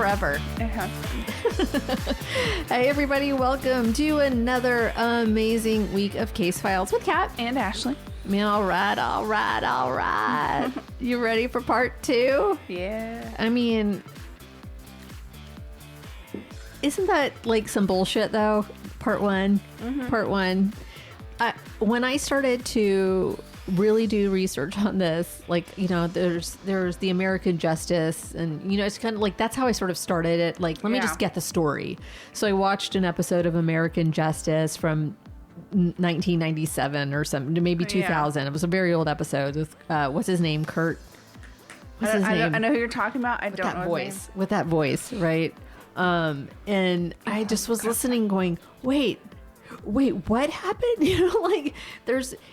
forever. It has. Hey, everybody. Welcome to another amazing week of Case Files with Kat And Ashley. All right. You ready for part 2? Yeah. I mean, isn't that like some bullshit though? Part 1. Mm-hmm. Part 1. When I started to really do research on this, like, you know, there's the American Justice, and, you know, it's kind of like, that's how I sort of started it. Like, let me just get the story. So I watched an episode of American Justice from 1997 or something, maybe 2000. It was a very old episode with, what's his name? Kurt. What's his name? I know who you're talking about. I don't know his name. With that voice, right? And I just was listening going, wait, what happened? You know, like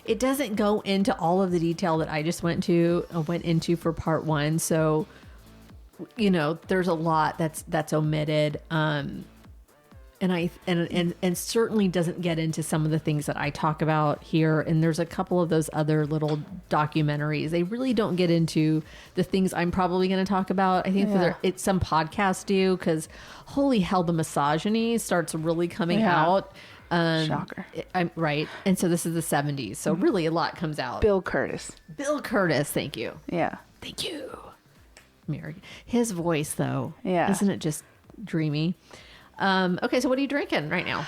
it doesn't go into all of the detail that I just went into for part 1. So, you know, there's a lot that's omitted. And certainly doesn't get into some of the things that I talk about here. And there's a couple of those other little documentaries. They really don't get into the things I'm probably going to talk about. I think it's some podcasts do, because holy hell, the misogyny starts really coming out. Shocker. I'm right. And so this is the 70s. So really a lot comes out. Bill Curtis. Thank you. Yeah. Thank you. American. His voice though. Yeah. Isn't it just dreamy? Okay. So what are you drinking right now?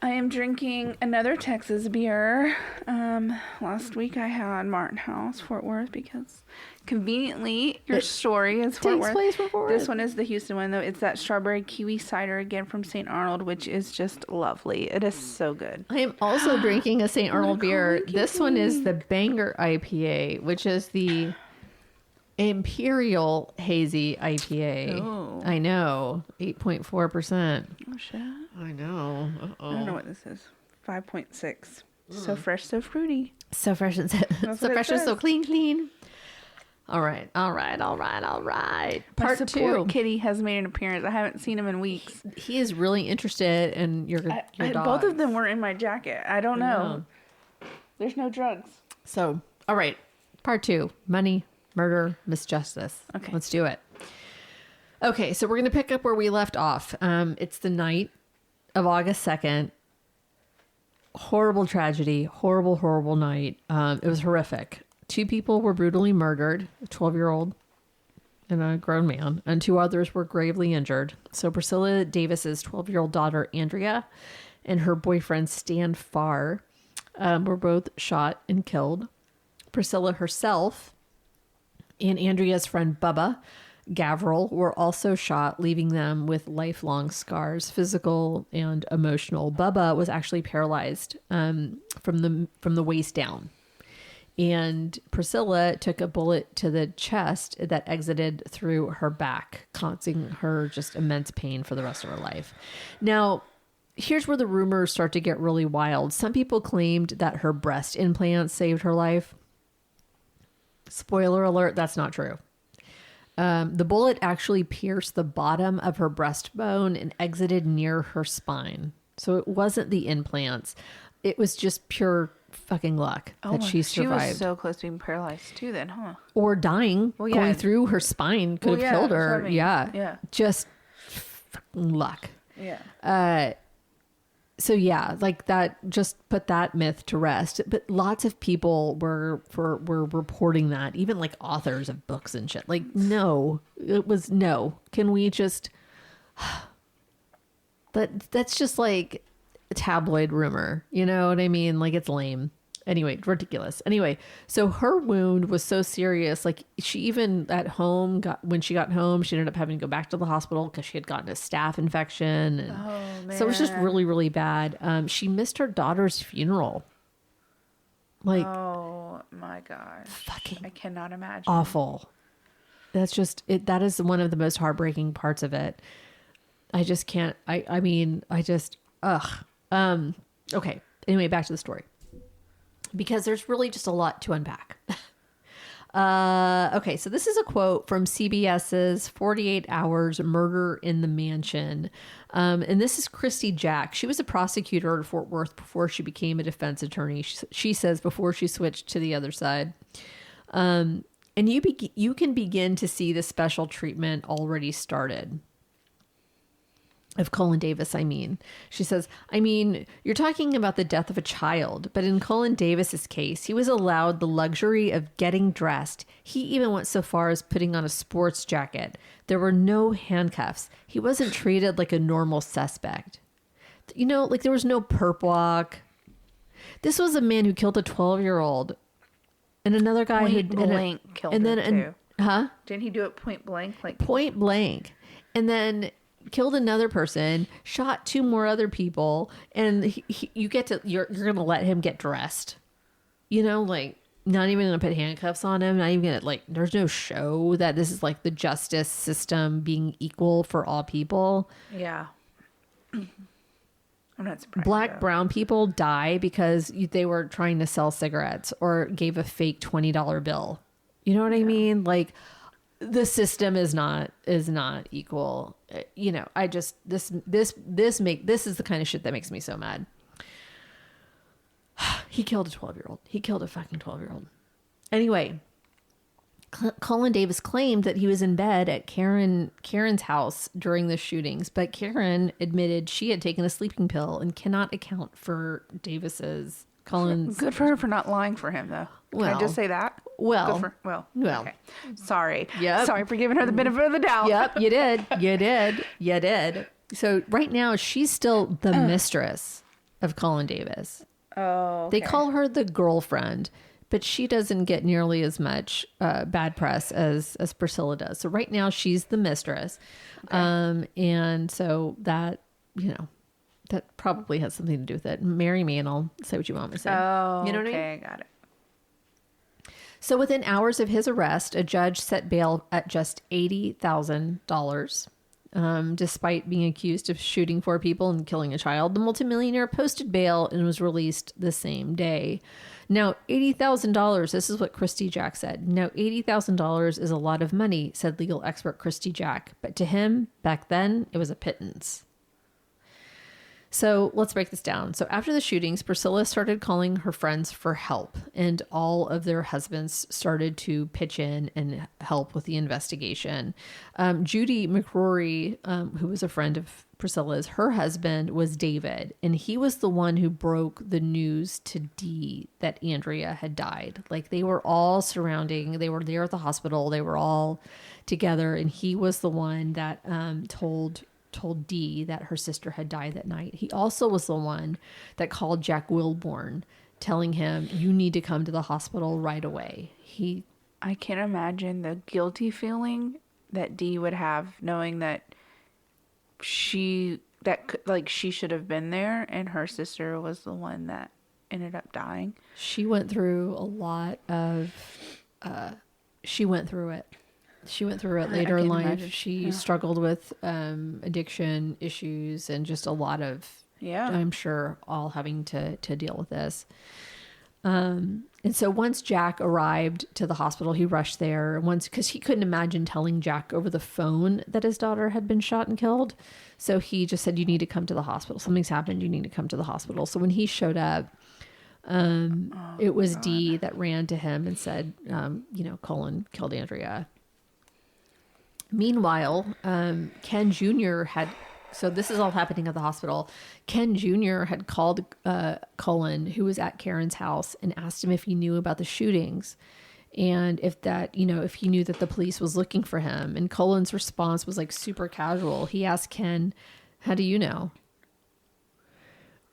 I am drinking another Texas beer. Last week I had Martin House, Fort Worth, because conveniently your story is Fort Worth. This one is the Houston one, though. It's that strawberry kiwi cider again from St. Arnold, which is just lovely. It is so good. I am also drinking a St. Arnold beer. This one is the Banger IPA, which is the Imperial Hazy IPA. Oh. I know. 8.4%. Oh, shit. I know. Uh-oh. I don't know what this is. 5.6. So fresh, so fruity. So fresh and so clean. All right. My Part support 2. kitty has made an appearance. I haven't seen him in weeks. He is really interested in your dog. Both of them were in my jacket. I don't know. There's no drugs. So, all right. Part 2. Money, murder, misjustice. Okay. Let's do it. Okay. So we're going to pick up where we left off. It's the night of August 2nd. Horrible tragedy. Horrible night. It was horrific. 2 people were brutally murdered, a 12-year-old and a grown man, and 2 others were gravely injured. So Priscilla Davis's 12-year-old daughter, Andrea, and her boyfriend, Stan Farr, were both shot and killed. Priscilla herself and Andrea's friend, Bubba Gavril, were also shot, leaving them with lifelong scars, physical and emotional. Bubba was actually paralyzed from the waist down. And Priscilla took a bullet to the chest that exited through her back, causing her just immense pain for the rest of her life. Now, here's where the rumors start to get really wild. Some people claimed that her breast implants saved her life. Spoiler alert, that's not true. The bullet actually pierced the bottom of her breastbone and exited near her spine. So it wasn't the implants. It was just pure fucking luck that she survived. She was so close to being paralyzed too then, huh? Or dying. Going through her spine could have killed her. I mean. Yeah. Just fucking luck. Yeah. So yeah, like that, just put that myth to rest. But lots of people were reporting that, even like authors of books and shit. Like, no, it was no. Can we just, that's just like a tabloid rumor. You know what I mean? Like, it's lame. Anyway, ridiculous. Anyway, so her wound was so serious. Like, she even at home when she got home, she ended up having to go back to the hospital because she had gotten a staph infection. And man. So it was just really, really bad. She missed her daughter's funeral. Like, oh my gosh. Fucking I cannot imagine. Awful. That's just it. That is one of the most heartbreaking parts of it. I just can't. I mean, ugh. Okay. Anyway, back to the story. Because there's really just a lot to unpack. Okay, so this is a quote from CBS's 48 Hours Murder in the Mansion. And this is Christy Jack. She was a prosecutor in Fort Worth before she became a defense attorney. She says before she switched to the other side. And you can begin to see the special treatment already started. of Cullen Davis, I mean. She says, I mean, you're talking about the death of a child, but in Cullen Davis's case, he was allowed the luxury of getting dressed. He even went so far as putting on a sports jacket. There were no handcuffs. He wasn't treated like a normal suspect. You know, like there was no perp walk. This was a man who killed a 12-year-old and another guy point blank killed him too. Huh? Didn't he do it point blank? Like point blank. And then killed another person, shot 2 more other people, and you're going to let him get dressed. You know, like not even going to put handcuffs on him, not even going to like, there's no show that this is like the justice system being equal for all people. Yeah. I'm not surprised. Black, brown people die because they were trying to sell cigarettes or gave a fake $20 bill. You know what I mean? Like, the system is not equal. You know, I just, this is the kind of shit that makes me so mad. He killed a 12-year-old. He killed a fucking 12-year-old. Anyway, Cullen Davis claimed that he was in bed at Karen's house during the shootings, but Karen admitted she had taken a sleeping pill and cannot account for Cullen's. Good for her for not lying for him, though. Can I just say that? Well. Okay. Sorry. Yep. Sorry for giving her the benefit of the doubt. Yep, you did. So right now, she's still the mistress of Cullen Davis. Oh, okay. They call her the girlfriend, but she doesn't get nearly as much bad press as Priscilla does. So right now, she's the mistress. Okay. And so that, you know, that probably has something to do with it. Marry me and I'll say what you want me to say. Oh, you know what okay, I mean? got it. So within hours of his arrest, a judge set bail at just $80,000. Despite being accused of shooting 4 people and killing a child, the multimillionaire posted bail and was released the same day. Now, $80,000, this is what Christy Jack said. Now, $80,000 is a lot of money, said legal expert Christy Jack. But to him, back then, it was a pittance. So let's break this down. So after the shootings, Priscilla started calling her friends for help, and all of their husbands started to pitch in and help with the investigation. Judy McCrory, who was a friend of Priscilla's, her husband was David, and he was the one who broke the news to Dee that Andrea had died. Like they were all surrounding, they were there at the hospital, they were all together, and he was the one that told Dee that her sister had died that night. He also was the one that called Jack Wilborn, telling him, you need to come to the hospital right away. I can't imagine the guilty feeling that Dee would have knowing that she should have been there and her sister was the one that ended up dying. She went through a lot of, she went through it. She went through it later in life. Imagine. She struggled with addiction issues and just a lot of, I'm sure, all having to deal with this. And so once Jack arrived to the hospital, he rushed there because he couldn't imagine telling Jack over the phone that his daughter had been shot and killed. So he just said, you need to come to the hospital. Something's happened. You need to come to the hospital. So when he showed up, it was Dee that ran to him and said, Cullen killed Andrea. Meanwhile, Ken Jr. so this is all happening at the hospital. Ken Jr. had called Cullen, who was at Karen's house, and asked him if he knew about the shootings and if he knew that the police was looking for him. And Cullen's response was like super casual. He asked Ken, how do you know?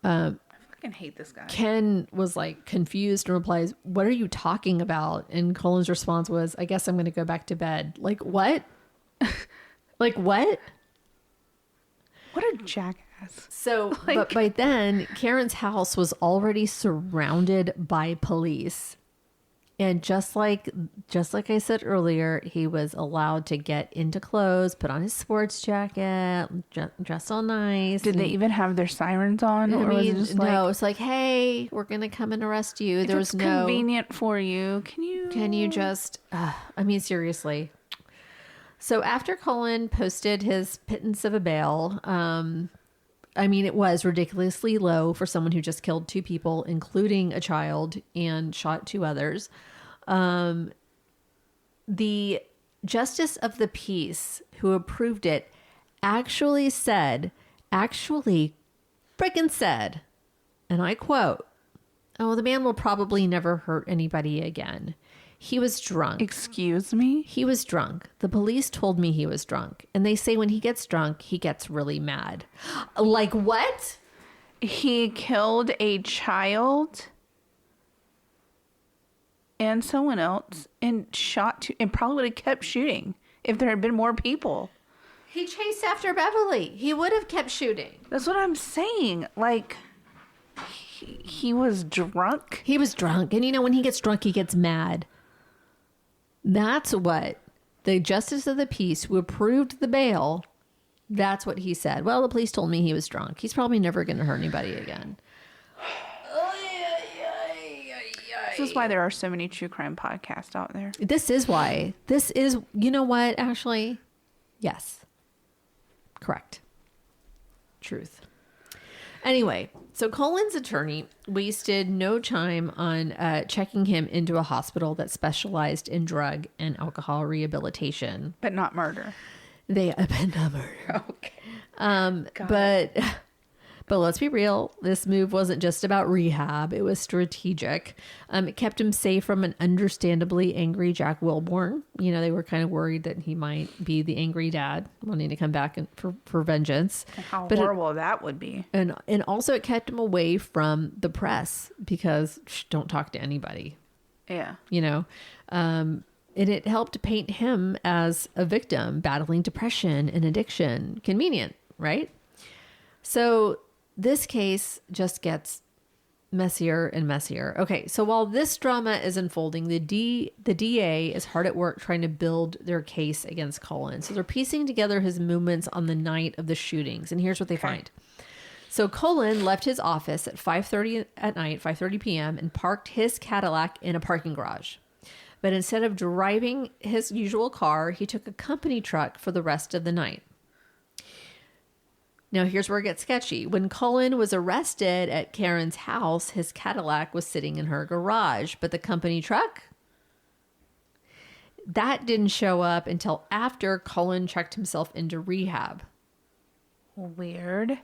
I fucking hate this guy. Ken was like confused and replies, what are you talking about? And Cullen's response was, I guess I'm going to go back to bed. Like, what? Like what? What a jackass. So, but by then, Karen's house was already surrounded by police. And just like I said earlier, he was allowed to get into clothes, put on his sports jacket, dress all nice. Did they even have their sirens on? Or was it just no, it's like, hey, we're going to come and arrest you. There was no convenient for you. Can you just, seriously. So after Cullen posted his pittance of a bail, it was ridiculously low for someone who just killed 2 people, including a child, and shot 2 others. The justice of the peace who approved it actually said, actually frickin' said, and I quote, "Oh, the man will probably never hurt anybody again. He was drunk." Excuse me? He was drunk. The police told me he was drunk. And they say when he gets drunk, he gets really mad. Like what? He killed a child and someone else and and probably would have kept shooting if there had been more people. He chased after Beverly. He would have kept shooting. That's what I'm saying. Like, he was drunk. He was drunk. And when he gets drunk, he gets mad. That's what the justice of the peace who approved the bail, that's what he said. Well, the police told me he was drunk. He's probably never going to hurt anybody again. This is why there are so many true crime podcasts out there. This is why. This is, you know what, Ashley? Yes. Correct. Truth. Anyway, so Cullen's attorney wasted no time on checking him into a hospital that specialized in drug and alcohol rehabilitation. But not murder. But not murder. Okay. But let's be real. This move wasn't just about rehab. It was strategic. It kept him safe from an understandably angry Jack Wilborn. They were kind of worried that he might be the angry dad wanting to come back for vengeance. How horrible that would be. And also it kept him away from the press because don't talk to anybody. Yeah. And it helped paint him as a victim battling depression and addiction. Convenient, right? So this case just gets messier and messier. Okay, so while this drama is unfolding, the DA is hard at work trying to build their case against Cullen. So they're piecing together his movements on the night of the shootings. And here's what they find. So Cullen left his office at 5:30 at night, 5:30 p.m., and parked his Cadillac in a parking garage. But instead of driving his usual car, he took a company truck for the rest of the night. Now, here's where it gets sketchy. When Cullen was arrested at Karen's house, his Cadillac was sitting in her garage, but the company truck, that didn't show up until after Cullen checked himself into rehab. Weird.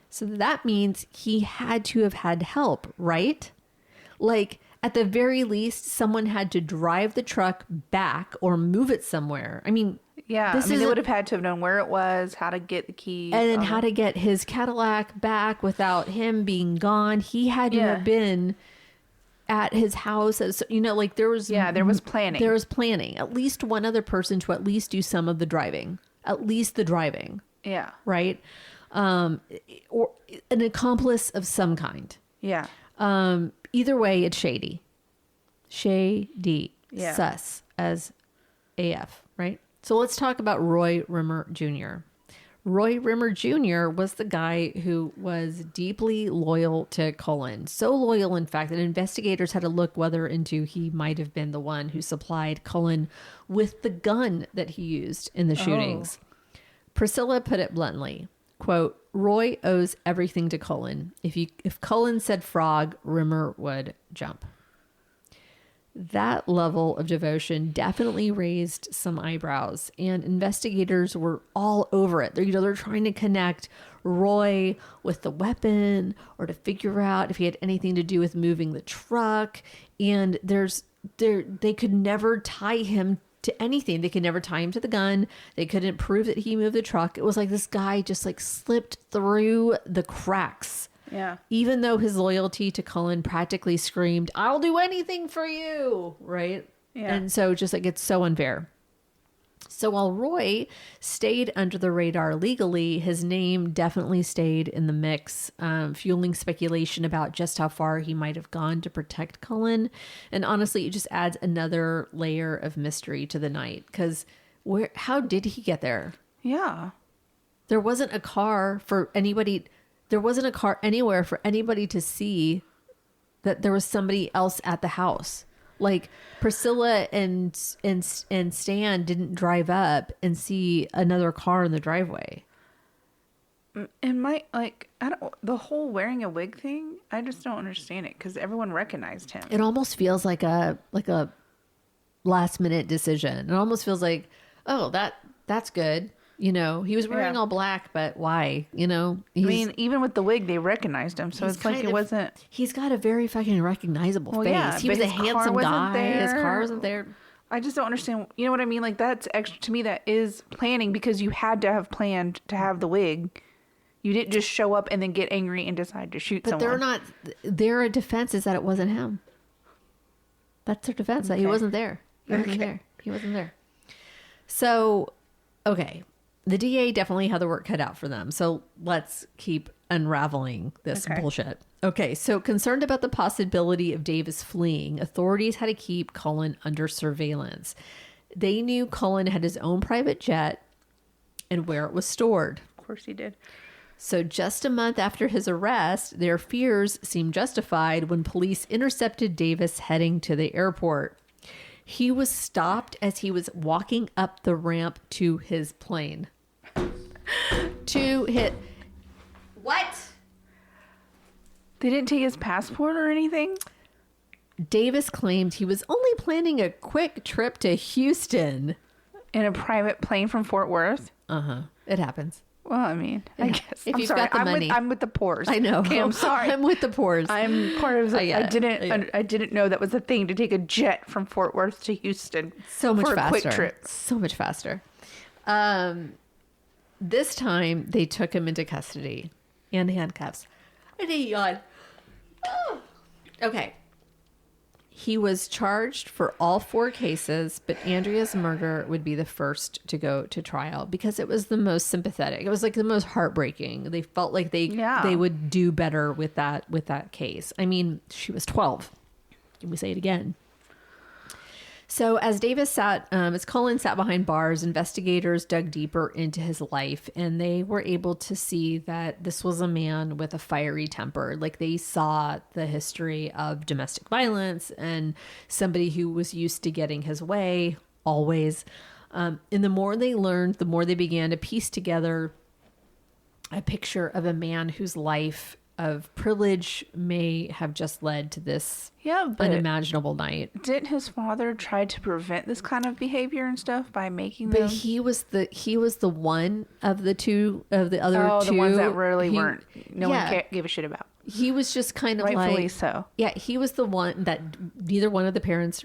So that means he had to have had help, right? Like, at the very least, someone had to drive the truck back or move it somewhere. I mean... Yeah, they would have had to have known where it was, how to get the keys. And then how to get his Cadillac back without him being gone. He had to have been at his house. There was... Yeah, there was planning. There was planning. At least one other person to at least do some of the driving. At least the driving. Yeah. Right? Or an accomplice of some kind. Yeah. Either way, it's shady. Shady. Yeah. Sus as AF, right? So let's talk about Roy Rimmer Jr. Roy Rimmer Jr. was the guy who was deeply loyal to Cullen. So loyal, in fact, that investigators had to look whether into he might have been the one who supplied Cullen with the gun that he used in the shootings. Priscilla put it bluntly, quote, "Roy owes everything to Cullen. If Cullen said frog, Rimmer would jump." That level of devotion definitely raised some eyebrows, and investigators were all over it. They're trying to connect Roy with the weapon or to figure out if he had anything to do with moving the truck. And they could never tie him to anything. They could never tie him to the gun. They couldn't prove that he moved the truck. It was like this guy just slipped through the cracks. Yeah. Even though his loyalty to Cullen practically screamed, "I'll do anything for you." Right. Yeah. And so it's so unfair. So while Roy stayed under the radar legally, his name definitely stayed in the mix, fueling speculation about just how far he might have gone to protect Cullen. And honestly, it just adds another layer of mystery to the night. Because how did he get there? Yeah. There wasn't a car for anybody. There wasn't a car anywhere for anybody to see that there was somebody else at the house. Like Priscilla and Stan didn't drive up and see another car in the driveway. And the whole wearing a wig thing, I just don't understand it because everyone recognized him. It almost feels like a last minute decision. It almost feels like, oh, that's good. You know, he was wearing all black, but why? You know, I mean, even with the wig, they recognized him. So it's like it wasn't. He's got a very fucking recognizable face. Yeah, he was a handsome guy. His car wasn't there. I just don't understand. You know what I mean? Like, that's extra to me. That is planning, because you had to have planned to have the wig. You didn't just show up and then get angry and decide to shoot someone. But they're not. Their defense is that it wasn't him. That's their defense, that he wasn't there. He wasn't there. So, okay. The DA definitely had the work cut out for them. So let's keep unraveling this bullshit. Okay, so concerned about the possibility of Davis fleeing, authorities had to keep Cullen under surveillance. They knew Cullen had his own private jet and where it was stored. Of course he did. So just a month after his arrest, their fears seemed justified when police intercepted Davis heading to the airport. He was stopped as he was walking up the ramp to his plane. What? They didn't take his passport or anything? Davis claimed he was only planning a quick trip to Houston. In a private plane from Fort Worth? Uh-huh. It happens. Well, I mean, I guess. If you've got the money. I'm with the poors. I know. Okay, I'm sorry. I'm with the poors. I'm part of the... I didn't know that was a thing, to take a jet from Fort Worth to Houston. So much for faster. A quick trip. So much faster. This time, they took him into custody and handcuffs. I need a yawn. Oh. Okay. He was charged for all 4 cases, but Andrea's murder would be the first to go to trial because it was the most sympathetic. It was like the most heartbreaking. They felt like they would do better with that case. I mean, she was 12. Can we say it again? So as Cullen sat behind bars, investigators dug deeper into his life, and they were able to see that this was a man with a fiery temper. Like, they saw the history of domestic violence and somebody who was used to getting his way always. And the more they learned, the more they began to piece together a picture of a man whose life of privilege may have just led to this unimaginable night. Didn't his father try to prevent this kind of behavior and stuff by making them? But he was the one of the two of the other two. The ones that really weren't. No one gave a shit about. He was just kind of rightfully so. Yeah, he was the one that neither one of the parents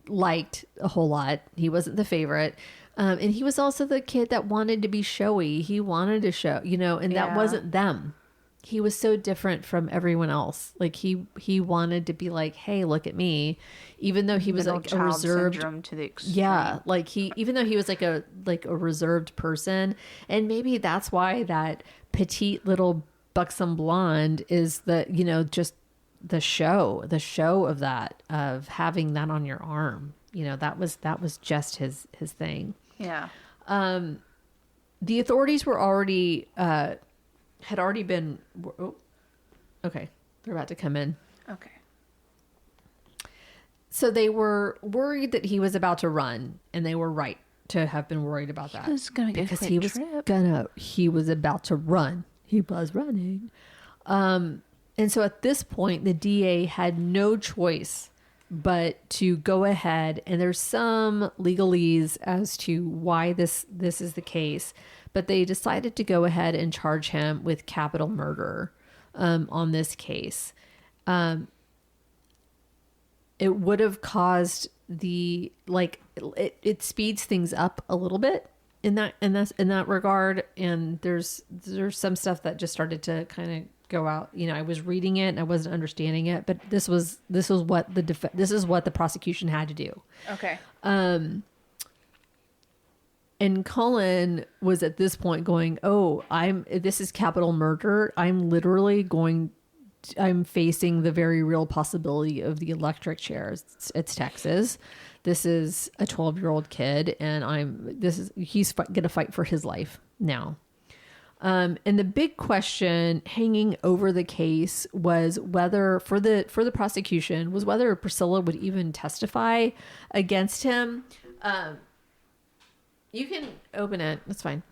liked a whole lot. He wasn't the favorite. And he was also the kid that wanted to be showy. He wanted to show, and that wasn't them. He was so different from everyone else. Like he wanted to be like, hey, look at me, even though he was like a reserved syndrome to the extreme. Yeah, like even though he was like a reserved person, and maybe that's why that petite little buxom blonde is just the show of that, of having that on your arm. That was just his thing. Yeah. The authorities were had already been... Oh, okay. They're about to come in. Okay. So they were worried that he was about to run, and they were right to have been worried about that. He was going to get a quick trip. He was about to run. He was running. And so at this point, the DA had no choice but to go ahead, and there's some legalese as to why this is the case, but they decided to go ahead and charge him with capital murder on this case. It would have caused it speeds things up a little bit in that regard, and there's some stuff that just started to kind of go out. I was reading it and I wasn't understanding it, but this is what the prosecution had to do. Okay. And Cullen was at this point going, this is capital murder. I'm facing the very real possibility of the electric chair. It's Texas. This is a 12-year-old kid, and he's going to fight for his life now. And the big question hanging over the case was whether, for the prosecution, was whether Priscilla would even testify against him. You can open it. That's fine.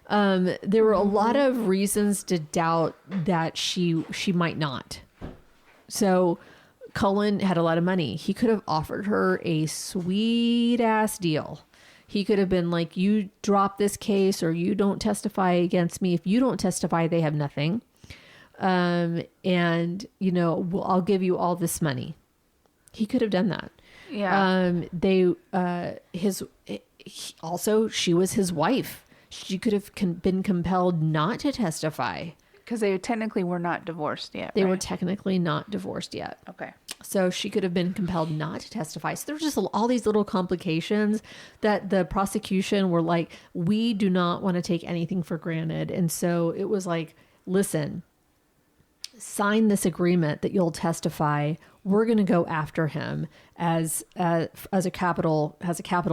There were a lot of reasons to doubt that she might not. So Cullen had a lot of money. He could have offered her a sweet ass deal. He could have been like, you drop this case or you don't testify against me. If you don't testify, they have nothing. And, you know, I'll give you all this money. He could have done that. Yeah. Also, she was his wife. She could have been compelled not to testify. Because they technically were not divorced yet. They were technically not divorced yet. Okay. So she could have been compelled not to testify. So there were just all these little complications that the prosecution were like, we do not want to take anything for granted. And so it was like, listen, sign this agreement that you'll testify. We're going to go after him as a capital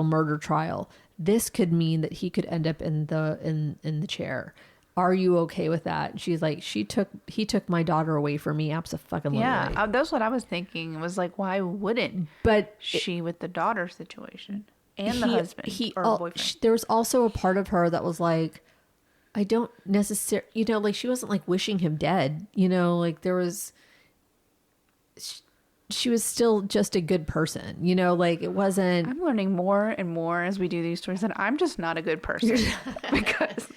murder trial. This could mean that he could end up in the chair. Are you okay with that? She's like, he took my daughter away from me. Abso-fucking-lutely. Yeah, that's what I was thinking. Was like, why wouldn't she with the daughter situation and the husband or boyfriend? There was also a part of her that was like, I don't necessarily, you know, like she wasn't like wishing him dead, you know, like there was, she was still just a good person, you know, like it wasn't. I'm learning more and more as we do these stories that I'm just not a good person because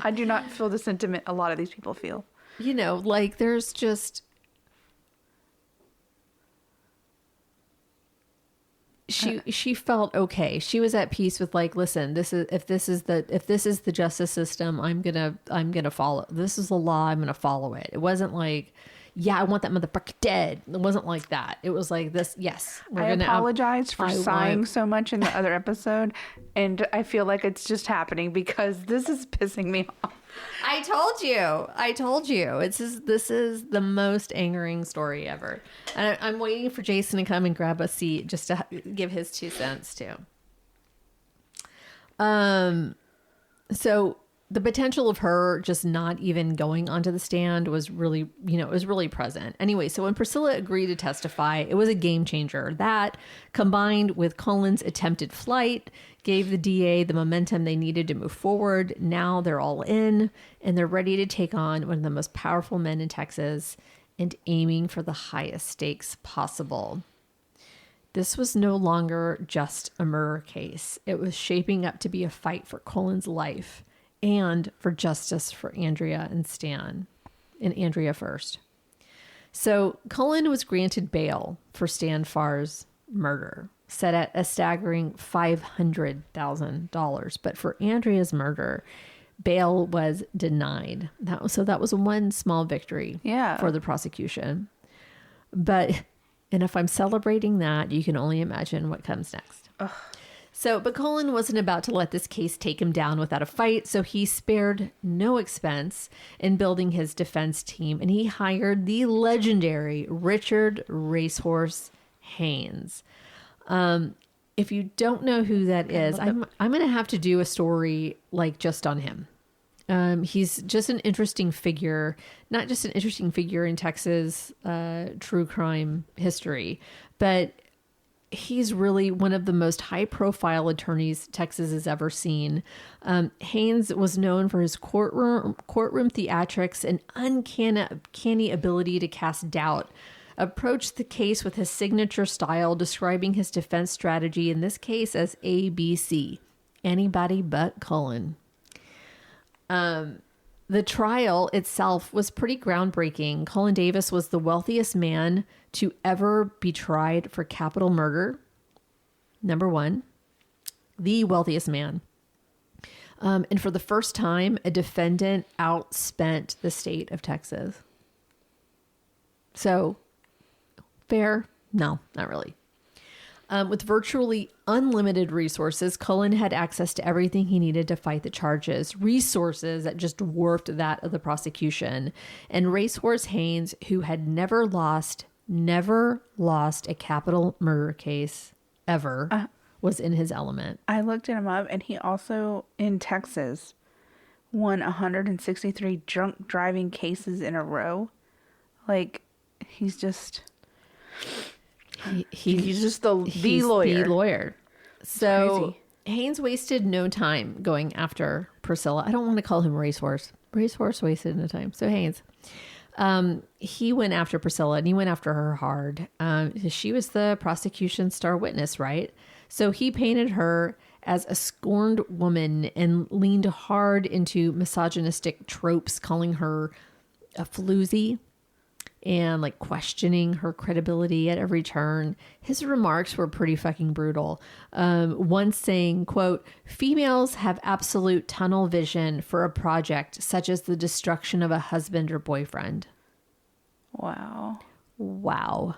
I do not feel the sentiment a lot of these people feel. You know, like there's just, she felt okay. She was at peace with like, listen, if this is the justice system, I'm gonna follow. This is the law. I'm gonna follow it. It wasn't like, yeah, I want that motherfucker dead. It wasn't like that. It was like this. Yes, I apologize for sighing so much in the other episode, and I feel like it's just happening because this is pissing me off. I told you. This is the most angering story ever. And I'm waiting for Jason to come and grab a seat just to give his 2 cents too. So the potential of her just not even going onto the stand was really, you know, it was really present. Anyway, so when Priscilla agreed to testify, it was a game changer. That, combined with Cullen's attempted flight, gave the DA the momentum they needed to move forward. Now they're all in, and they're ready to take on one of the most powerful men in Texas and aiming for the highest stakes possible. This was no longer just a murder case. It was shaping up to be a fight for Cullen's life and for justice for Andrea and Stan, and Andrea first. So Cullen was granted bail for Stan Farr's murder, set at a staggering $500,000. But for Andrea's murder, bail was denied. That was one small victory for the prosecution. And if I'm celebrating that, you can only imagine what comes next. Ugh. But Cullen wasn't about to let this case take him down without a fight, so he spared no expense in building his defense team, and he hired the legendary Richard Racehorse Haynes. If you don't know who that is, I'm going to have to do a story like just on him. He's just an interesting figure, not just an interesting figure in Texas true crime history, but he's really one of the most high-profile attorneys Texas has ever seen. Haynes was known for his courtroom theatrics and uncanny ability to cast doubt. Approached the case with his signature style, describing his defense strategy in this case as ABC, anybody but Cullen. The trial itself was pretty groundbreaking. Cullen Davis was the wealthiest man to ever be tried for capital murder. Number one, the wealthiest man. And for the first time, a defendant outspent the state of Texas. So, fair? No, not really. With virtually unlimited resources, Cullen had access to everything he needed to fight the charges, resources that just dwarfed that of the prosecution. And Racehorse Haynes, who had never lost a capital murder case ever, was in his element. I looked him up, and he also, in Texas, won 163 drunk driving cases in a row. Like, he's just... He's just the lawyer. The lawyer. So Haynes wasted no time going after Priscilla. I don't want to call him Racehorse. Racehorse wasted no time. So Haynes, he went after Priscilla, and he went after her hard. She was the prosecution's star witness, right? So he painted her as a scorned woman and leaned hard into misogynistic tropes, calling her a floozy and like questioning her credibility at every turn. His remarks were pretty fucking brutal. Once saying, quote, "Females have absolute tunnel vision for a project such as the destruction of a husband or boyfriend." Wow. Wow.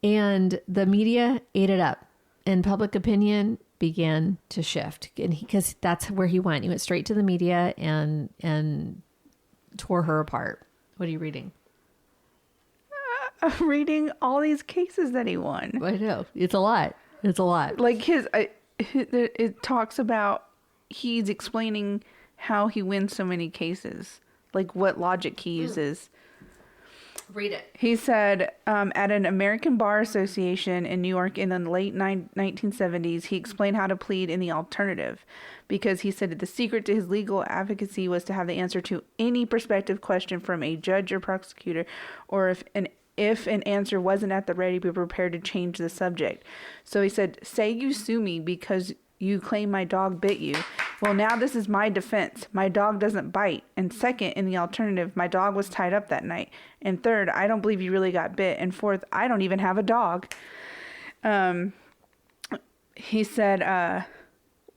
And the media ate it up, and public opinion began to shift. And because that's where he went. He went straight to the media and tore her apart. What are you reading? Reading all these cases that he won. I know. It's a lot. It's a lot. Like it talks about, he's explaining how he wins so many cases, like what logic he uses. Read it. He said, at an American Bar Association in New York in the late 1970s, he explained how to plead in the alternative, because he said that the secret to his legal advocacy was to have the answer to any prospective question from a judge or prosecutor, or if an answer wasn't at the ready, be prepared to change the subject. So he said, say you sue me because you claim my dog bit you. Well, now this is my defense. My dog doesn't bite. And second, in the alternative, my dog was tied up that night. And third, I don't believe you really got bit. And fourth, I don't even have a dog. He said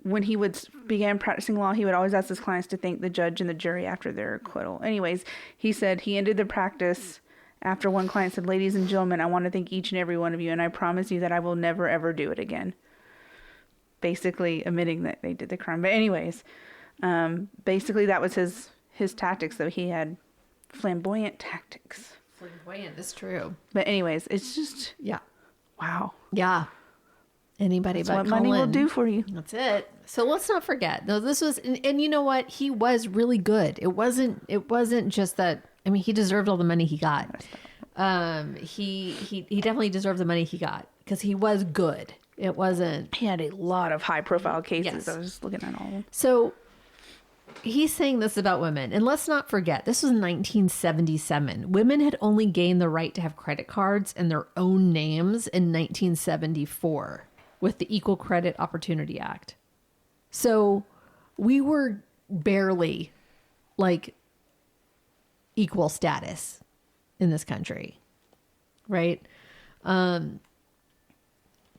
when he began practicing law, he would always ask his clients to thank the judge and the jury after their acquittal. Anyways, he said he ended the practice after one client said, "Ladies and gentlemen, I want to thank each and every one of you, and I promise you that I will never, ever do it again." Basically admitting that they did the crime. But anyways, basically that was his tactics, though. He had flamboyant tactics. Flamboyant is true. But anyways, it's just... Yeah. Wow. Yeah. Anybody That's but what money will do for you. That's it. So let's not forget. No, this was... And you know what? He was really good. It wasn't just that... I mean, he deserved all the money he got. He definitely deserved the money he got because he was good. It wasn't... He had a lot of high-profile cases. Yes. I was just looking at all of them. So he's saying this about women. And let's not forget, this was 1977. Women had only gained the right to have credit cards in their own names in 1974 with the Equal Credit Opportunity Act. So we were barely like equal status in this country, right?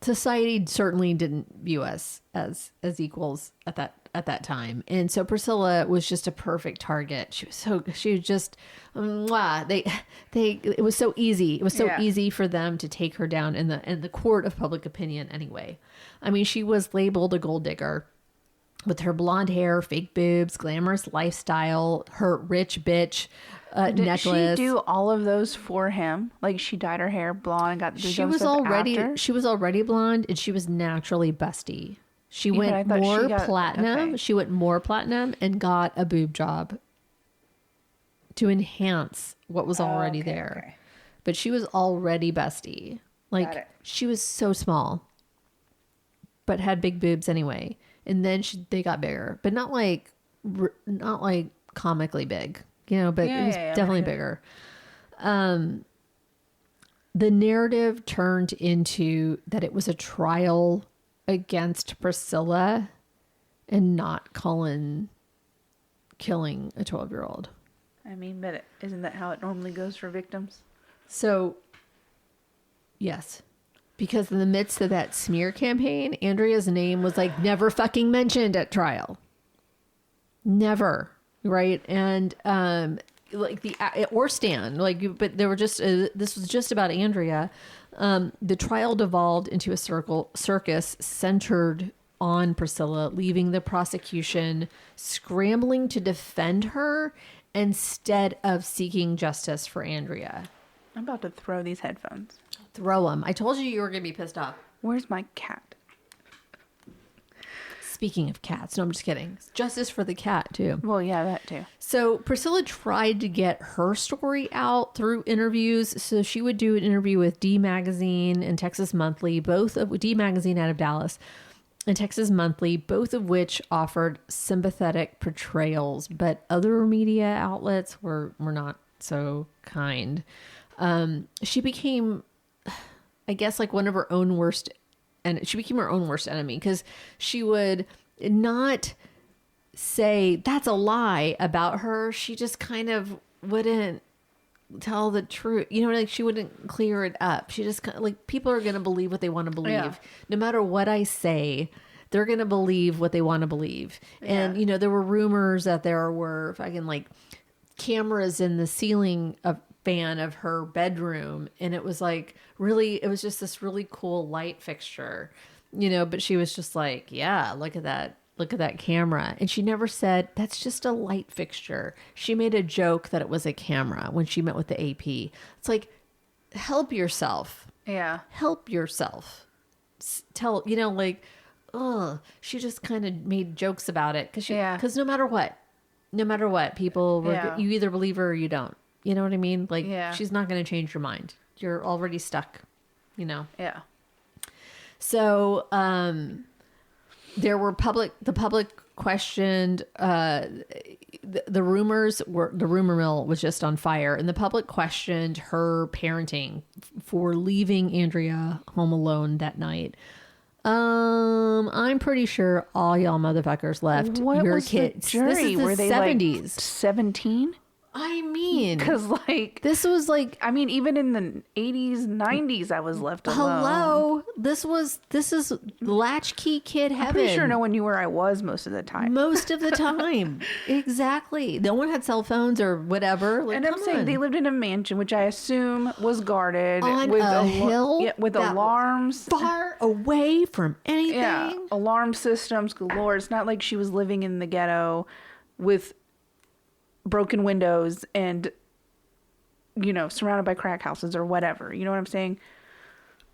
Society certainly didn't view us as equals at that time. And so Priscilla was just a perfect target. She was just, it was so easy. It was so easy for them to take her down in the court of public opinion anyway. I mean, she was labeled a gold digger with her blonde hair, fake boobs, glamorous lifestyle, her rich bitch necklace. Did she do all of those for him? Like, she dyed her hair blonde and got the she was already blonde, and she was naturally busty. She went more platinum. Okay. She went more platinum and got a boob job to enhance what was already there. Okay. But she was already busty. Like, she was so small, but had big boobs anyway. And then they got bigger, but not like comically big, you know, but it was definitely bigger. The narrative turned into that it was a trial against Priscilla and not Cullen killing a 12-year-old. I mean, but isn't that how it normally goes for victims? So, yes. Because in the midst of that smear campaign, Andrea's name was like never fucking mentioned at trial. Never. Right. And, like or Stan, like, but there were just, this was just about Andrea. The trial devolved into a circus centered on Priscilla, leaving the prosecution scrambling to defend her instead of seeking justice for Andrea. I'm about to throw these headphones. Throw them. I told you were going to be pissed off. Where's my cat? Speaking of cats. No, I'm just kidding. Justice for the cat, too. Well, yeah, that too. So Priscilla tried to get her story out through interviews. So she would do an interview with D Magazine and Texas Monthly, both of D Magazine out of Dallas and Texas Monthly, both of which offered sympathetic portrayals, but other media outlets were not so kind. She became, I guess, like one of her own worst she became her own worst enemy because she would not say that's a lie about her. She just kind of wouldn't tell the truth. You know, like she wouldn't clear it up. She just like, people are going to believe what they want to believe. Yeah. No matter what I say, they're going to believe what they want to believe. Yeah. And, you know, there were rumors that there were fucking like cameras in the ceiling fan of her bedroom. And it was like, really, it was just this really cool light fixture, you know, but she was just like, yeah, look at that. Look at that camera. And she never said, that's just a light fixture. She made a joke that it was a camera when she met with the AP. It's like, help yourself. Yeah. Help yourself. Tell, you know, like, she just kind of made jokes about it. Because no matter what, people, you either believe her or you don't. You know what I mean? Like, she's not going to change your mind. You're already stuck, you know? Yeah. So, there were the public questioned, the rumor mill was just on fire, and the public questioned her parenting for leaving Andrea home alone that night. I'm pretty sure all y'all motherfuckers left your kids. Jury? This is the were they 70s. Like 17? I mean, because like this was like, I mean, even in the 80s, 90s, I was left alone. Hello, this is latchkey kid heaven. I'm pretty sure no one knew where I was most of the time. Most of the time, exactly. No one had cell phones or whatever. Like, and I'm saying they lived in a mansion, which I assume was guarded on with a hill, with alarms, far away from anything. Yeah, alarm systems galore. It's not like she was living in the ghetto with broken windows and, you know, surrounded by crack houses or whatever. You know what I'm saying?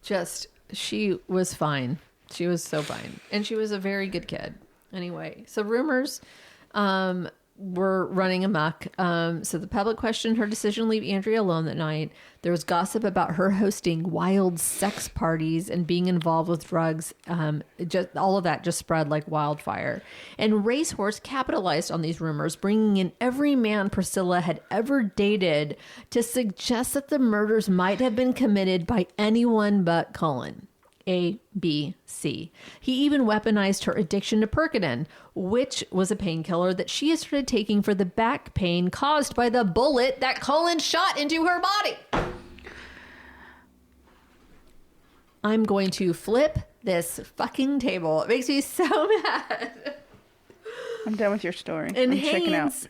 Just, she was fine. She was so fine. And she was a very good kid. Anyway, so rumors were running amok. So the public questioned her decision to leave Andrea alone that night. There was gossip about her hosting wild sex parties and being involved with drugs. Just all of that just spread like wildfire. And Racehorse capitalized on these rumors, bringing in every man Priscilla had ever dated to suggest that the murders might have been committed by anyone but Cullen. A, B, C. He even weaponized her addiction to Percodan, which was a painkiller that she had started taking for the back pain caused by the bullet that Cullen shot into her body. I'm going to flip this fucking table. It makes me so mad. I'm done with your story. And Haynes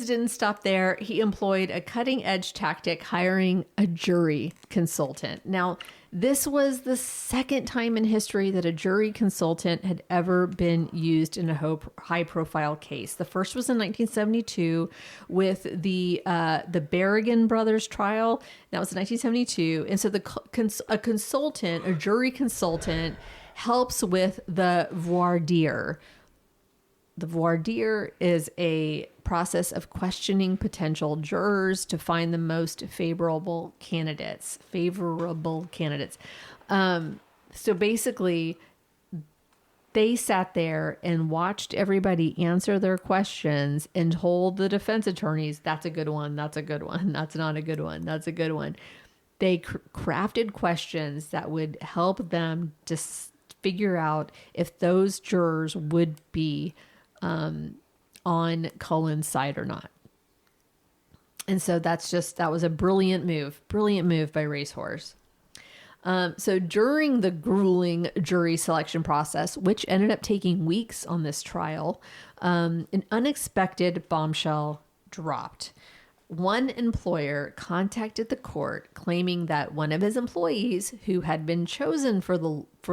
didn't stop there. He employed a cutting-edge tactic, hiring a jury consultant. Now, this was the second time in history that a jury consultant had ever been used in a high-profile case. The first was in 1972 with the Berrigan brothers trial. That was in 1972. And so a jury consultant, helps with the voir dire. The voir dire is a process of questioning potential jurors to find the most favorable candidates. So basically, they sat there and watched everybody answer their questions and told the defense attorneys, that's a good one, that's a good one, that's not a good one, that's a good one. They crafted questions that would help them just figure out if those jurors would be on Cullen's side or not. And so that was a brilliant move by Racehorse. So during the grueling jury selection process, which ended up taking weeks on this trial, an unexpected bombshell dropped. One employer contacted the court claiming that one of his employees who had been chosen for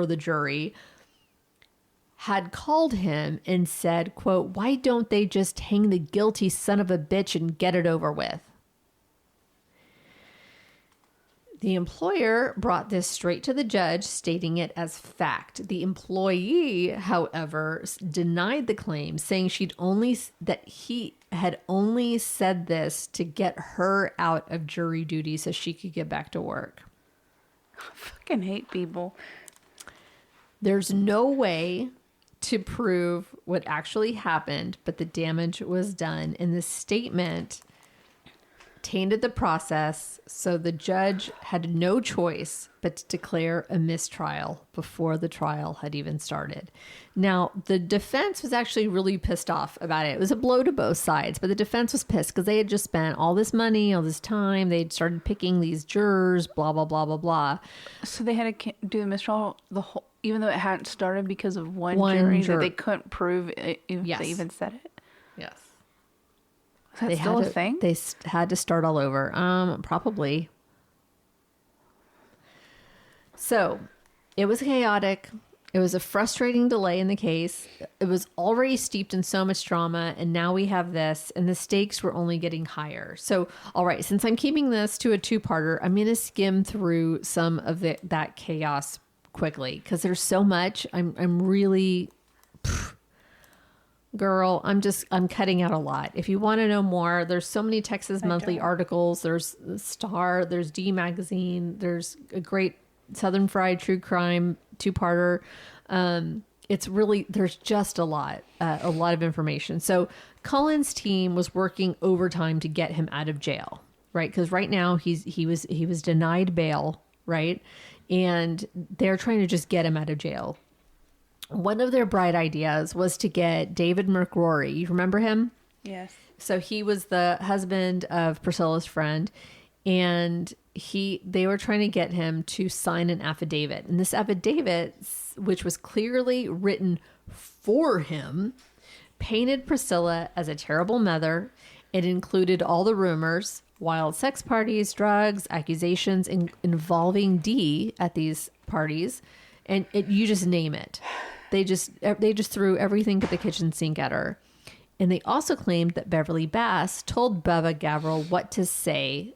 the jury had called him and said, quote, "Why don't they just hang the guilty son of a bitch and get it over with?" The employer brought this straight to the judge, stating it as fact. The employee, however, denied the claim, saying that he had only said this to get her out of jury duty so she could get back to work. I fucking hate people. There's no way to prove what actually happened, but the damage was done. In the statement tainted the process, so the judge had no choice but to declare a mistrial before the trial had even started. Now, the defense was actually really pissed off about it. It was a blow to both sides, but the defense was pissed because they had just spent all this money, all this time. They'd started picking these jurors, blah, blah, blah, blah, blah. So they had to do the mistrial even though it hadn't started because of one jury that they couldn't prove if they even said it? Yes. Is that still a thing? They had to start all over. Probably. So it was chaotic. It was a frustrating delay in the case. It was already steeped in so much drama, and now we have this, and the stakes were only getting higher. So, all right, since I'm keeping this to a two-parter, I'm going to skim through some of that chaos quickly because there's so much. I'm really... Girl, I'm cutting out a lot. If you want to know more, there's so many Texas Monthly articles. There's Star, there's D Magazine, there's a great Southern Fried True Crime two-parter. It's really, there's just a lot of information. So Cullen's team was working overtime to get him out of jail, right? Because right now he was denied bail, right? And they're trying to just get him out of jail. One of their bright ideas was to get David McRory. You remember him? Yes. So he was the husband of Priscilla's friend, and they were trying to get him to sign an affidavit. And this affidavit, which was clearly written for him, painted Priscilla as a terrible mother. It included all the rumors, wild sex parties, drugs, accusations involving D at these parties, and you just name it. They just threw everything but the kitchen sink at her. And they also claimed that Beverly Bass told Bubba Gavril what to say,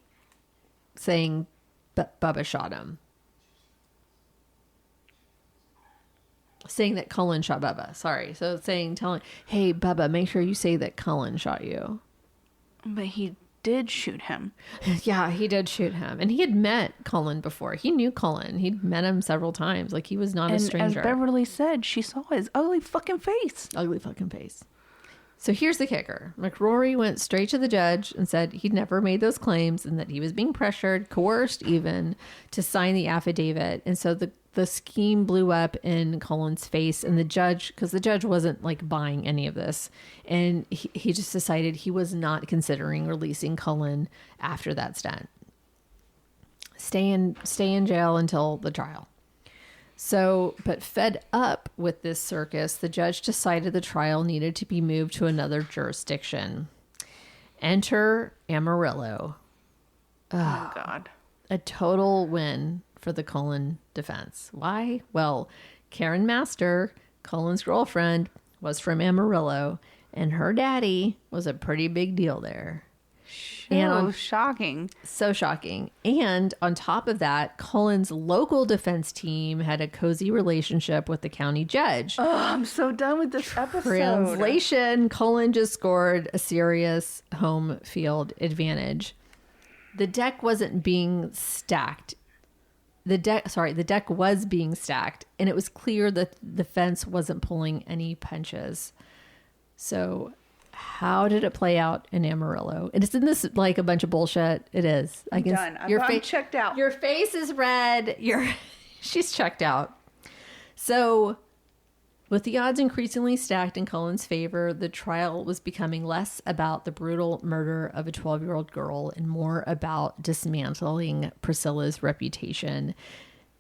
saying that Bubba shot him. Saying that Cullen shot Bubba. Sorry. So telling, hey, Bubba, make sure you say that Cullen shot you. But he did shoot him. Yeah, he did shoot him. And he had met Cullen before. He knew Cullen. He'd met him several times. Like, he was not a stranger. As Beverly said, she saw his ugly fucking face. Ugly fucking face. So here's the kicker. McRory went straight to the judge and said he'd never made those claims and that he was being pressured, coerced even, to sign the affidavit. And so the scheme blew up in Cullen's face, and the judge, because the judge wasn't like buying any of this, and he just decided he was not considering releasing Cullen after that stunt. Stay in jail until the trial. So, but fed up with this circus, the judge decided the trial needed to be moved to another jurisdiction. Enter Amarillo. Oh, God. A total win for the Cullen defense. Why? Well, Karen Master, Cullen's girlfriend, was from Amarillo, and her daddy was a pretty big deal there. Shocking. So shocking. And on top of that, Cullen's local defense team had a cozy relationship with the county judge. Oh, I'm so done with this episode. Translation, Cullen just scored a serious home field advantage. The deck wasn't being stacked. The deck was being stacked, and it was clear that the fence wasn't pulling any punches. So how did it play out in Amarillo? And isn't this like a bunch of bullshit? It is. I'm done. I'm checked out. Your face is red. She's checked out. So with the odds increasingly stacked in Cullen's favor, the trial was becoming less about the brutal murder of a 12-year-old girl and more about dismantling Priscilla's reputation.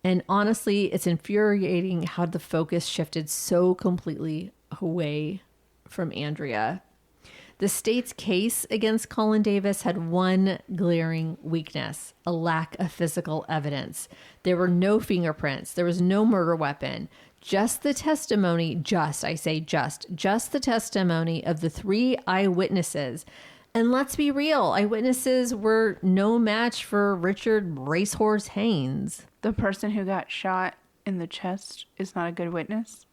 And honestly, it's infuriating how the focus shifted so completely away from Andrea. The state's case against Cullen Davis had one glaring weakness: a lack of physical evidence. There were no fingerprints. There was no murder weapon. Just the testimony, just the testimony of the 3 eyewitnesses. And let's be real, eyewitnesses were no match for Richard Racehorse Haynes. The person who got shot in the chest is not a good witness?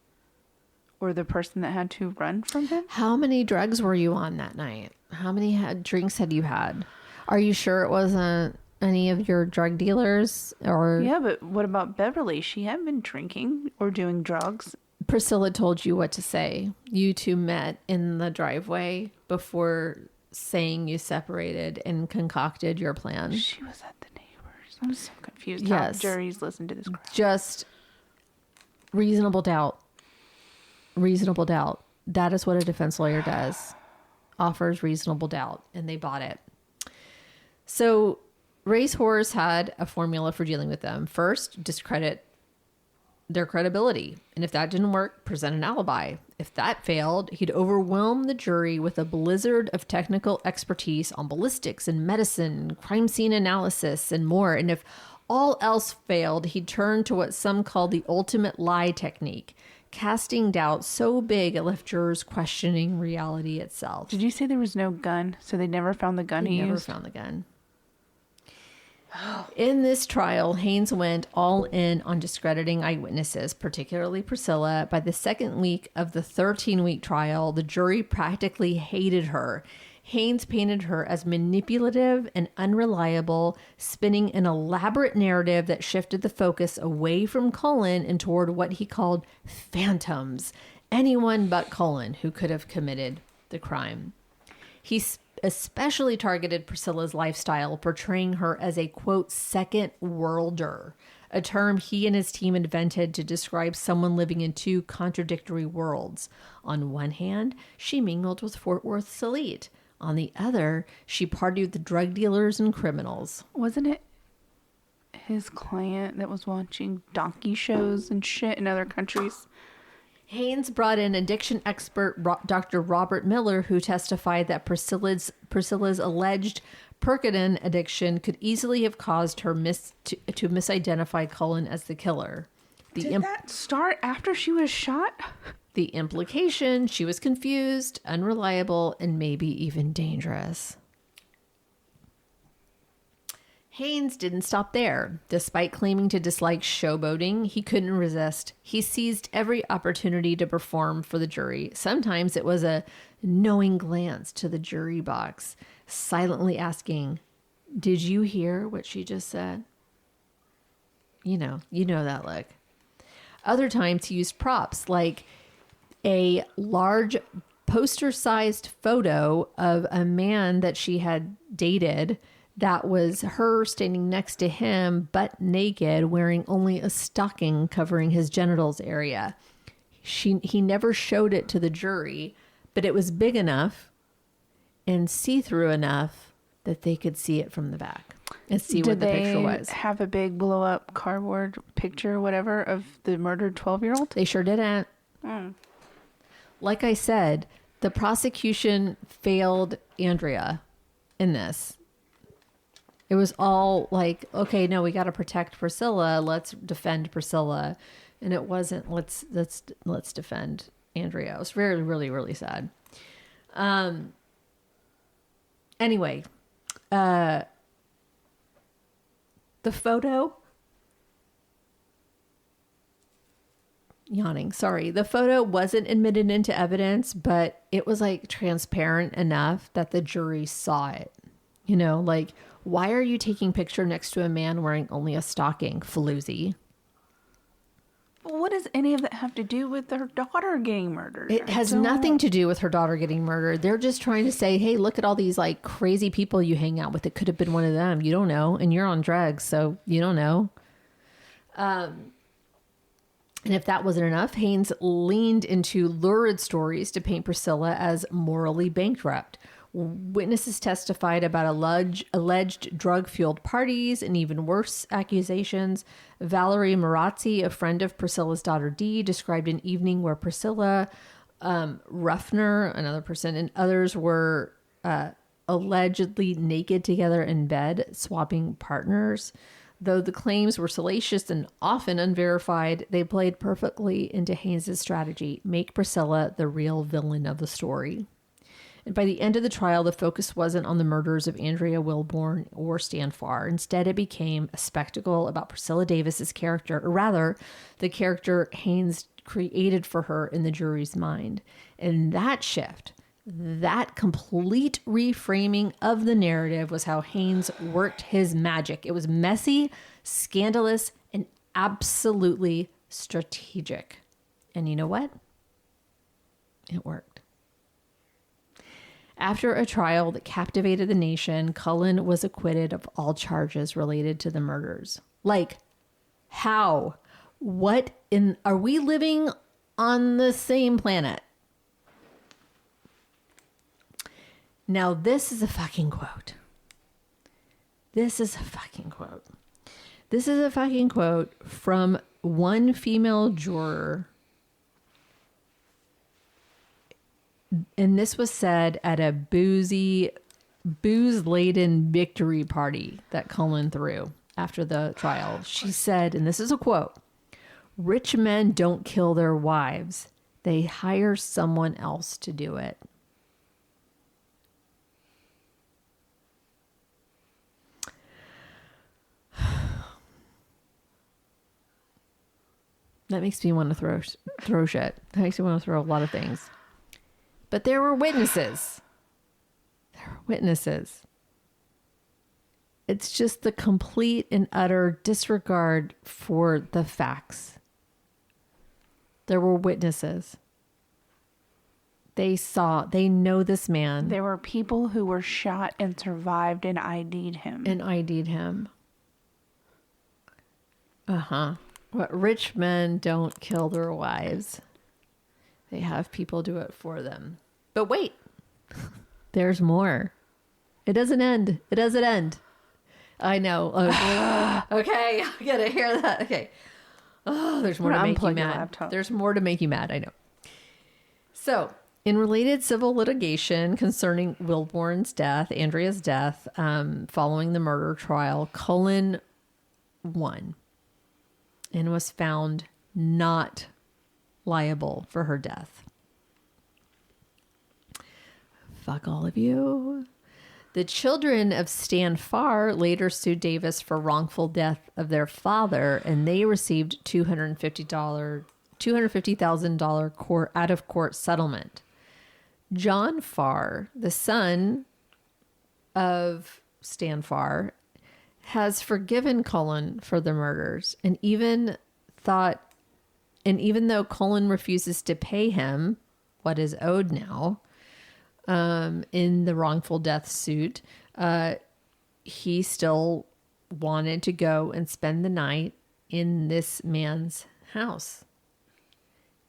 Or the person that had to run from him? How many drugs were you on that night? How many drinks had you had? Are you sure it wasn't any of your drug dealers? Or yeah, but what about Beverly? She hadn't been drinking or doing drugs. Priscilla told you what to say. You two met in the driveway before saying you separated and concocted your plan. She was at the neighbors. I'm so confused. Yes. How juries listen to this crap. Just reasonable doubt. Reasonable doubt. That is what a defense lawyer does. Offers reasonable doubt. And they bought it. So Ray's Horrors had a formula for dealing with them. First, discredit their credibility. And if that didn't work, present an alibi. If that failed, he'd overwhelm the jury with a blizzard of technical expertise on ballistics and medicine, crime scene analysis, and more. And if all else failed, he'd turn to what some call the ultimate lie technique, casting doubt so big it left jurors questioning reality itself. Did you say there was no gun? So they never found the gun he used? Never found the gun. In this trial, Haynes went all in on discrediting eyewitnesses, particularly Priscilla. By the second week of the 13-week trial, the jury practically hated her. Haynes painted her as manipulative and unreliable, spinning an elaborate narrative that shifted the focus away from Cullen and toward what he called phantoms, anyone but Cullen who could have committed the crime. He especially targeted Priscilla's lifestyle, portraying her as a, quote, second worlder, a term he and his team invented to describe someone living in two contradictory worlds. On one hand, she mingled with Fort Worth's elite. On the other, she partied with the drug dealers and criminals. Wasn't it his client that was watching donkey shows and shit in other countries? Haynes brought in addiction expert Dr. Robert Miller, who testified that Priscilla's alleged Percodan addiction could easily have caused her to misidentify Cullen as the killer. Did that start after she was shot? The implication, she was confused, unreliable, and maybe even dangerous. Haynes didn't stop there. Despite claiming to dislike showboating, he couldn't resist. He seized every opportunity to perform for the jury. Sometimes it was a knowing glance to the jury box, silently asking, "Did you hear what she just said?" You know that look. Other times he used props like a large poster-sized photo of a man that she had dated that was her standing next to him, butt naked, wearing only a stocking covering his genitals area. He never showed it to the jury, but it was big enough and see-through enough that they could see it from the back and see what the picture was. Did they have a big blow-up cardboard picture or whatever of the murdered 12-year-old? They sure didn't. Like I said, the prosecution failed Andrea in this. It was all like, okay, no, we got to protect Priscilla. Let's defend Priscilla. And it wasn't, let's defend Andrea. It was really, really, really sad. Anyway, the photo, yawning, sorry. The photo wasn't admitted into evidence, but it was like transparent enough that the jury saw it. You know, like, why are you taking picture next to a man wearing only a stocking, floozy? What does any of that have to do with her daughter getting murdered? It has nothing to do with her daughter getting murdered. They're just trying to say, hey, look at all these like crazy people you hang out with. It could have been one of them. You don't know. And you're on drugs, so you don't know. And if that wasn't enough, Haynes leaned into lurid stories to paint Priscilla as morally bankrupt. Witnesses testified about alleged drug-fueled parties and even worse accusations. Valerie Marazzi, a friend of Priscilla's daughter Dee, described an evening where Priscilla, Ruffner, another person, and others were allegedly naked together in bed, swapping partners. Though the claims were salacious and often unverified, they played perfectly into Haynes' strategy: make Priscilla the real villain of the story. And by the end of the trial, the focus wasn't on the murders of Andrea Wilborn or Stan Farr. Instead, it became a spectacle about Priscilla Davis's character, or rather, the character Haynes created for her in the jury's mind. And that shift, that complete reframing of the narrative, was how Haynes worked his magic. It was messy, scandalous, and absolutely strategic. And you know what? It worked. After a trial that captivated the nation, Cullen was acquitted of all charges related to the murders. Like, how? What in... Are we living on the same planet? Now, this is a fucking quote. This is a fucking quote. This is a fucking quote from one female juror. And this was said at a booze-laden victory party that Cullen threw after the trial. She said, and this is a quote, "Rich men don't kill their wives. They hire someone else to do it." That makes me want to throw shit. That makes me want to throw a lot of things. But there were witnesses. It's just the complete and utter disregard for the facts. There were witnesses. They know this man. There were people who were shot and survived and ID'd him. Uh-huh. What rich men don't kill their wives. They have people do it for them. But wait, there's more. It doesn't end. I know. Okay, I gotta hear that. Okay. Oh, there's more to make you mad. There's more to make you mad. I know. So, in related civil litigation concerning Andrea's death, following the murder trial, Cullen won and was found not liable for her death. Fuck all of you. The children of Stan Farr later sued Davis for wrongful death of their father, and they received $250,000 out-of-court settlement. John Farr, the son of Stan Farr, has forgiven Cullen for the murders, and even though Cullen refuses to pay him what is owed now, in the wrongful death suit, he still wanted to go and spend the night in this man's house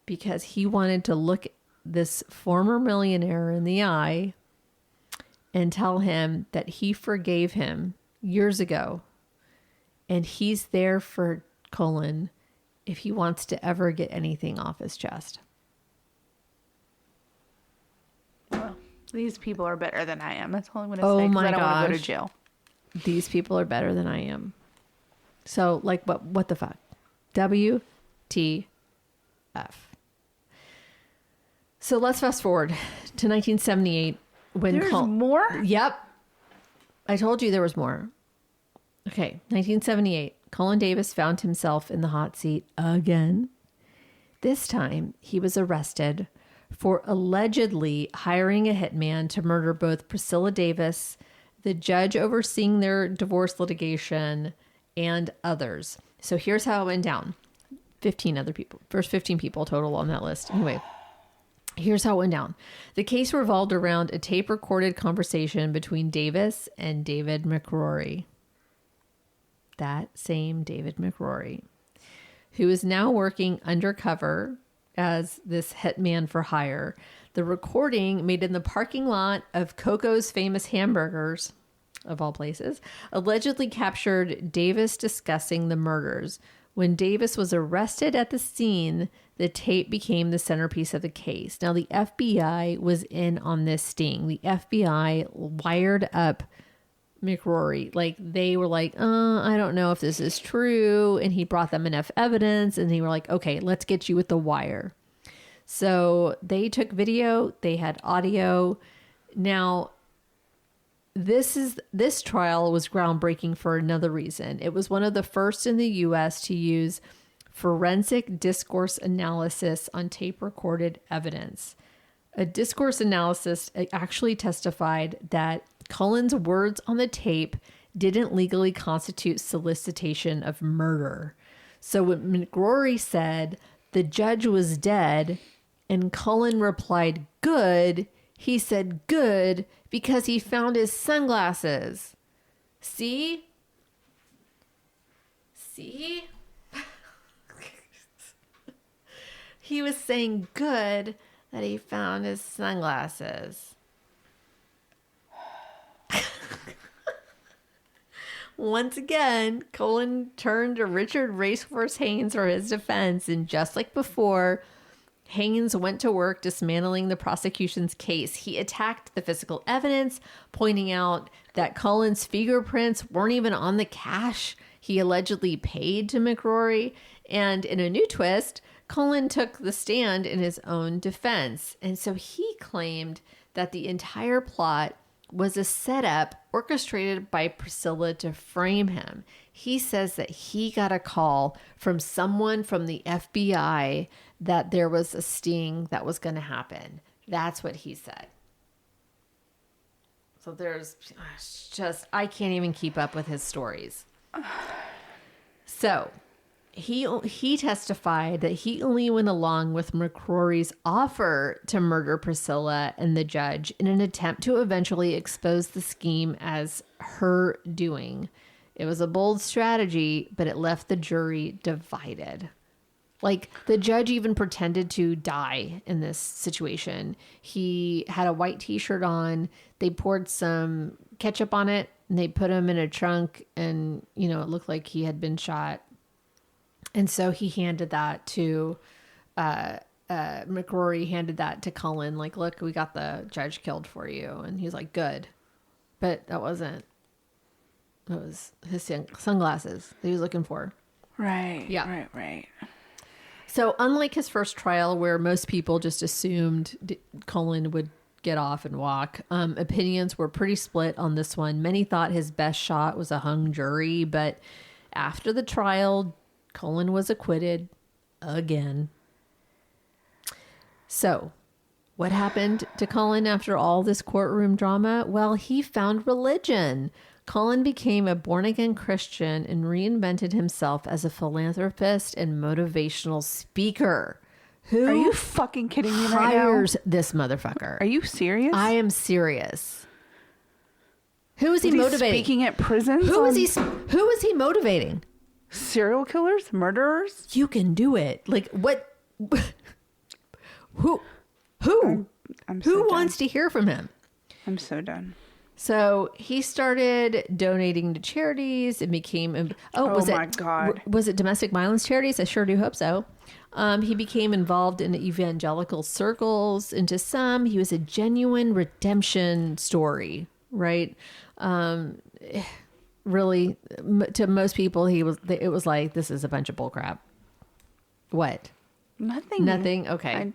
because he wanted to look this former millionaire in the eye and tell him that he forgave him years ago. And he's there for Cullen if he wants to ever get anything off his chest. Well, these people are better than I am. That's all I'm going to say. Because I don't want to go to jail. These people are better than I am. So, like, what the fuck? WTF. So let's fast forward to 1978 when there's more? Yep. I told you there was more. Okay, 1978. Cullen Davis found himself in the hot seat again. This time, he was arrested for allegedly hiring a hitman to murder both Priscilla Davis, the judge overseeing their divorce litigation, and others. So here's how it went down. 15 other people. First 15 people total on that list. Anyway, here's how it went down. The case revolved around a tape-recorded conversation between Davis and David McCrory. That same David McCrory, who is now working undercover as this hitman for hire. The recording, made in the parking lot of Coco's Famous Hamburgers, of all places, allegedly captured Davis discussing the murders. When Davis was arrested at the scene, the tape became the centerpiece of the case. Now, the FBI was in on this sting. The FBI wired up McCrory. Like, they were like, I don't know if this is true. And he brought them enough evidence. And they were like, okay, let's get you with the wire. So they took video. They had audio. Now, this trial was groundbreaking for another reason. It was one of the first in the U.S. to use forensic discourse analysis on tape-recorded evidence. A discourse analyst actually testified that Cullen's words on the tape didn't legally constitute solicitation of murder. So when McCrory said the judge was dead and Cullen replied, good, He said good because he found his sunglasses. See? See? He was saying good that he found his sunglasses. Once again, Cullen turned to Richard Racehorse Haynes for his defense, and just like before, Haynes went to work dismantling the prosecution's case. He attacked the physical evidence, pointing out that Cullen's fingerprints weren't even on the cash he allegedly paid to McRory. And in a new twist, Cullen took the stand in his own defense. And so he claimed that the entire plot was a setup orchestrated by Priscilla to frame him. He says that he got a call from someone from the FBI that there was a sting that was going to happen. That's what he said. So there's just, I can't even keep up with his stories. So he testified that he only went along with McCrory's offer to murder Priscilla and the judge in an attempt to eventually expose the scheme as her doing. It was a bold strategy, but it left the jury divided. Like, the judge even pretended to die in this situation. He had a white t-shirt on. They poured some ketchup on it, and they put him in a trunk, and, you know, it looked like he had been shot. And so he handed that to, McRory handed that to Cullen. Like, look, we got the judge killed for you. And he's like, good. But that wasn't, it was his sunglasses that he was looking for. Right. Yeah. Right. So unlike his first trial, where most people just assumed Cullen would get off and walk, opinions were pretty split on this one. Many thought his best shot was a hung jury, but after the trial, Cullen was acquitted again. So what happened to Cullen after all this courtroom drama? Well, he found religion. Cullen became a born-again Christian and reinvented himself as a philanthropist and motivational speaker. Who are you fucking kidding me right now? Hires this motherfucker? Are you serious? I am serious. Who is he motivating? Speaking at prisons? Who is he motivating? Serial killers? Murderers? You can do it. Like, what? Who? I'm so Who done. wants to hear from him? I'm so done. So he started donating to charities and became, my God. Was it domestic violence charities? I sure do hope so. He became involved in evangelical circles. And to some, he was a genuine redemption story, right? Really, to most people, it was like, this is a bunch of bullcrap. What? Nothing? Okay.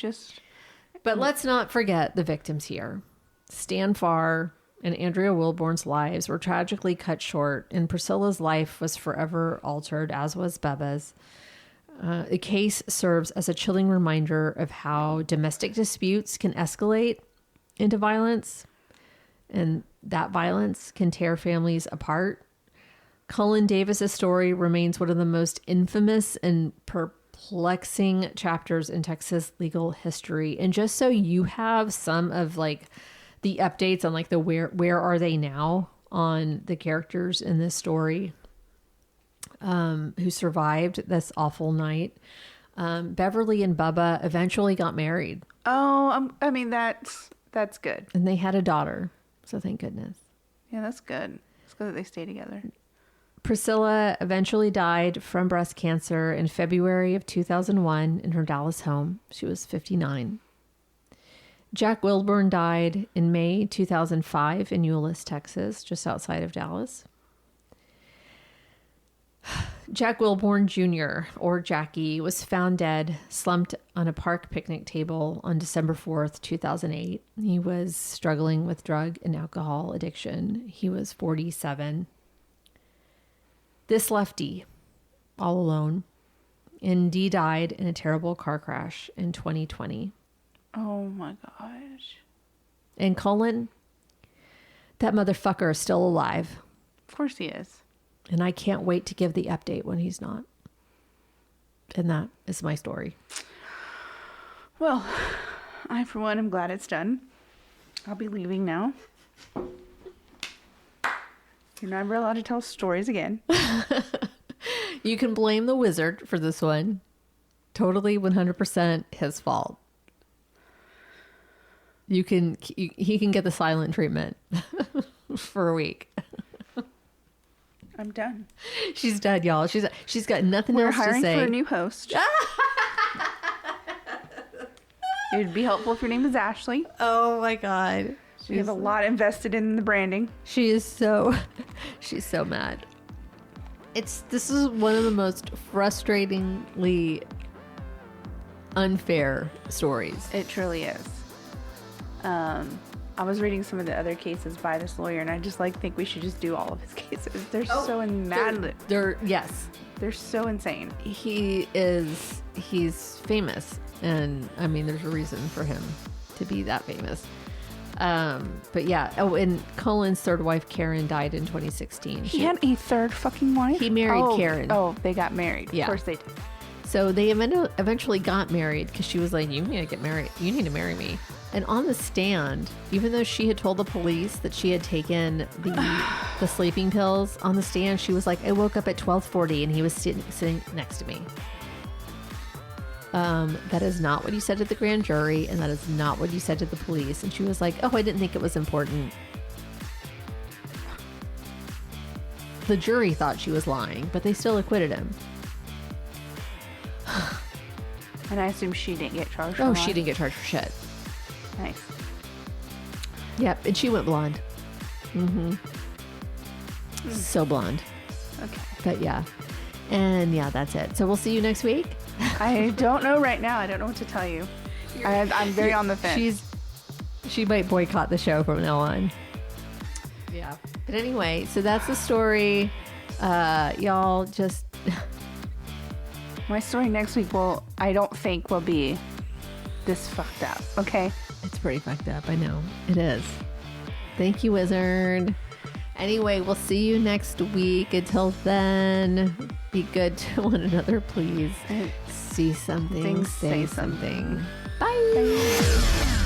But let's not forget the victims here. Stan Farr and Andrea Wilborn's lives were tragically cut short, and Priscilla's life was forever altered, as was Beba's. The case serves as a chilling reminder of how domestic disputes can escalate into violence, and that violence can tear families apart. Cullen Davis's story remains one of the most infamous and perplexing chapters in Texas legal history. And just so you have some of like the updates on like the where are they now on the characters in this story who survived this awful night. Beverly and Bubba eventually got married. Oh, I mean, that's good. And they had a daughter. So thank goodness. Yeah, that's good. It's good that they stay together. Priscilla eventually died from breast cancer in February of 2001 in her Dallas home. She was 59. Jack Wilburn died in May 2005 in Euless, Texas, just outside of Dallas. Jack Wilburn Jr., or Jackie, was found dead, slumped on a park picnic table on December 4th, 2008. He was struggling with drug and alcohol addiction. He was 47. This left Dee all alone, and Dee died in a terrible car crash in 2020. Oh my gosh. And Cullen, that motherfucker is still alive. Of course he is. And I can't wait to give the update when he's not. And that is my story. Well, I, for one, am glad it's done. I'll be leaving now. You're never allowed to tell stories again. You can blame the wizard for this one. Totally 100% his fault. He can get the silent treatment for a week. I'm done. She's done, y'all. She's got nothing else to say. We're hiring for a new host. It would be helpful if your name is Ashley. Oh my God. We have a lot invested in the branding. She's so mad. This is one of the most frustratingly unfair stories. It truly is. I was reading some of the other cases by this lawyer, and I just think we should just do all of his cases. They're so mad. Yes. They're so insane. He's famous, and I mean, there's a reason for him to be that famous. But yeah. Oh, and Cullen's third wife, Karen, died in 2016. He had a third fucking wife? He married Karen. Oh, they got married. Yeah. Of course they did. So they eventually got married because she was like, you need to get married. You need to marry me. And on the stand, even though she had told the police that she had taken the sleeping pills, on the stand, she was like, I woke up at 12:40 and he was sitting next to me. That is not what you said to the grand jury, and that is not what you said to the police. And she was like, oh, I didn't think it was important. The jury thought she was lying, but they still acquitted him. And I assume she didn't get charged. Oh, she didn't get charged for shit. Nice. Yep, and she went blonde. So blonde. Okay. But yeah. And yeah, that's it. So we'll see you next week. I don't know right now. I don't know what to tell you. I'm very on the fence. She might boycott the show from now on. Yeah. But anyway, so that's the story. Y'all just... My story next week I don't think will be this fucked up, okay? It's pretty fucked up, I know. It is. Thank you, Wizard. Anyway, we'll see you next week. Until then, be good to one another, please. See something, say something. Bye.